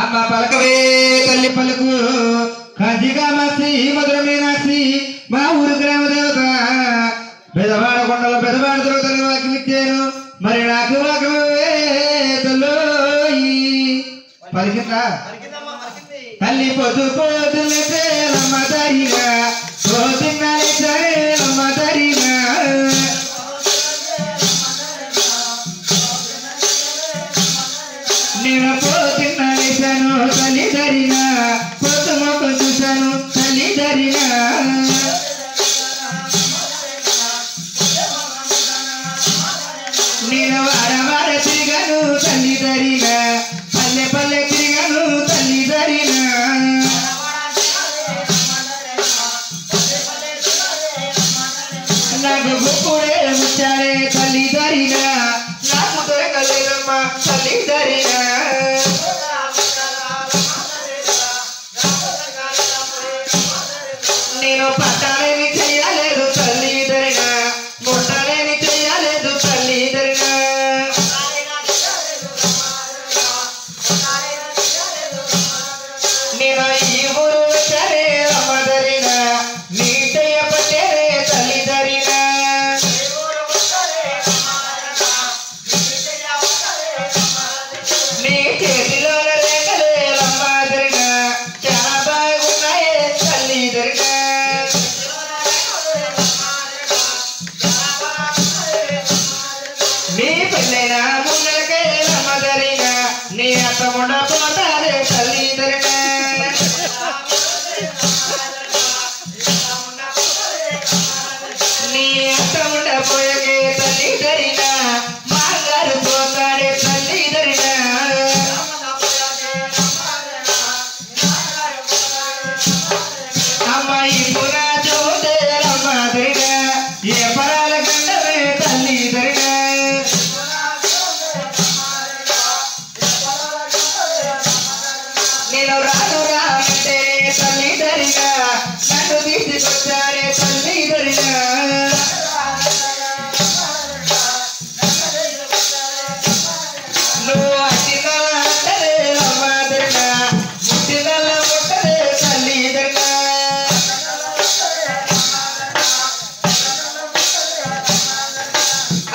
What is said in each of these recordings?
అమ్మ పలకవే తల్లి పలుకు కాంచిగా మసి మధుర మీనాక్షి మా ఊరు గ్రామ దేవత పెదవాడ కొండల పెదవాడ దేవతలు వాకి ఇచ్చారు మరి నాకు వాకవే తల్లోయి పలికిందా తల్లి పొద్దు పొద్దులే చేలమ్మ దరిగా పొద్దున్నాలి చేలమ్మ దరిగా నేను పొద్దున్నాలి చాను తల్లి దరిగా పొద్దు మొక్క చూశాను తల్లి దరిగా నేను వార వార తిరిగాను తల్లి దరిగా పల్లె పల్లె తిరిగాను తల్లి దరిగా నాకు గుప్పుడే ముచ్చాడే తల్లి దరిగా నాకు దొరకలేదమ్మా తల్లి దరిగా నేను పట్టాలేని చెయ్యలేదు తల్లి దరిగా ముట్టాలేని చెయ్యలేదు తల్లి దరిగా నేను ఈ ఊరు వచ్చారే అమ్మ దరిగా నీ చెయ్య పట్టేరే తల్లి దరిగా నీ చేతిలో లేకలే అమ్మ దరిగా చాలా బాగున్నాయే తల్లి దరిగా నీ పెళ్ళైన ముంగలకే అమ్మ దరిగా నీ అత్త ముండ పోతారే తల్లి దరిగా నీ అత్త ముండ పోయకే తల్లి దరిగా మాంగారు పోతాడే తల్లి దరిగా అమ్మాయి పురా చూడే అమ్మ దరిగా ఏ పరాల గండవే తల్లి దరిగా నేను రాను రానంటే తల్లి దరిగా నన్ను తీసుకొచ్చారే తల్లి దరిగా నువ్వు అట్టిదల అంటలే అమ్మ దరిగా ముట్టిదల ముట్టలే తల్లి దరిగా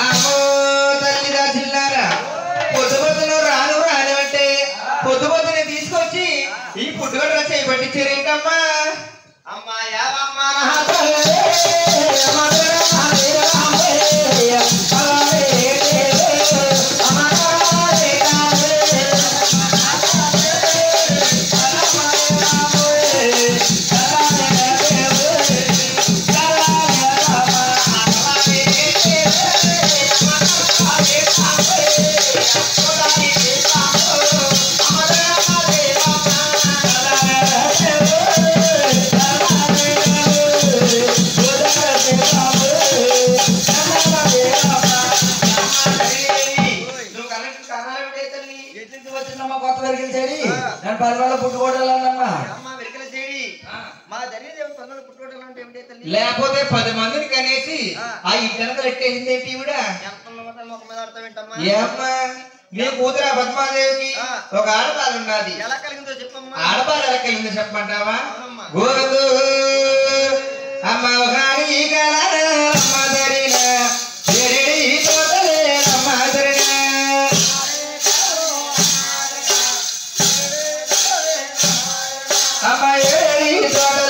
అమ్మో తల్లి రాజిల్లారా పొద్దు పొద్దున రాను రానంటే పొద్దు పొద్దున తీసుకొచ్చి ఈ పుట్టుగడ్డ చేయబట్టించారేంటమ్మా అమ్మా యావమ్మా లేకపోతే 10 మందిని కనేసి ఆ ఇంటనక ఎట్టేసింది ఏంటి ఈవిడ ఏమ్మా నీ కూతురు పద్మాదేవికి ఒక ఆడపాలు ఉన్నది ఆడపాలు ఎలా కలిగిందో చెప్పమంటావా గోరు అమ్మ ఒకరి అమ్మ దరినా అమ్మ దరినా అమ్మ ఏడి తోట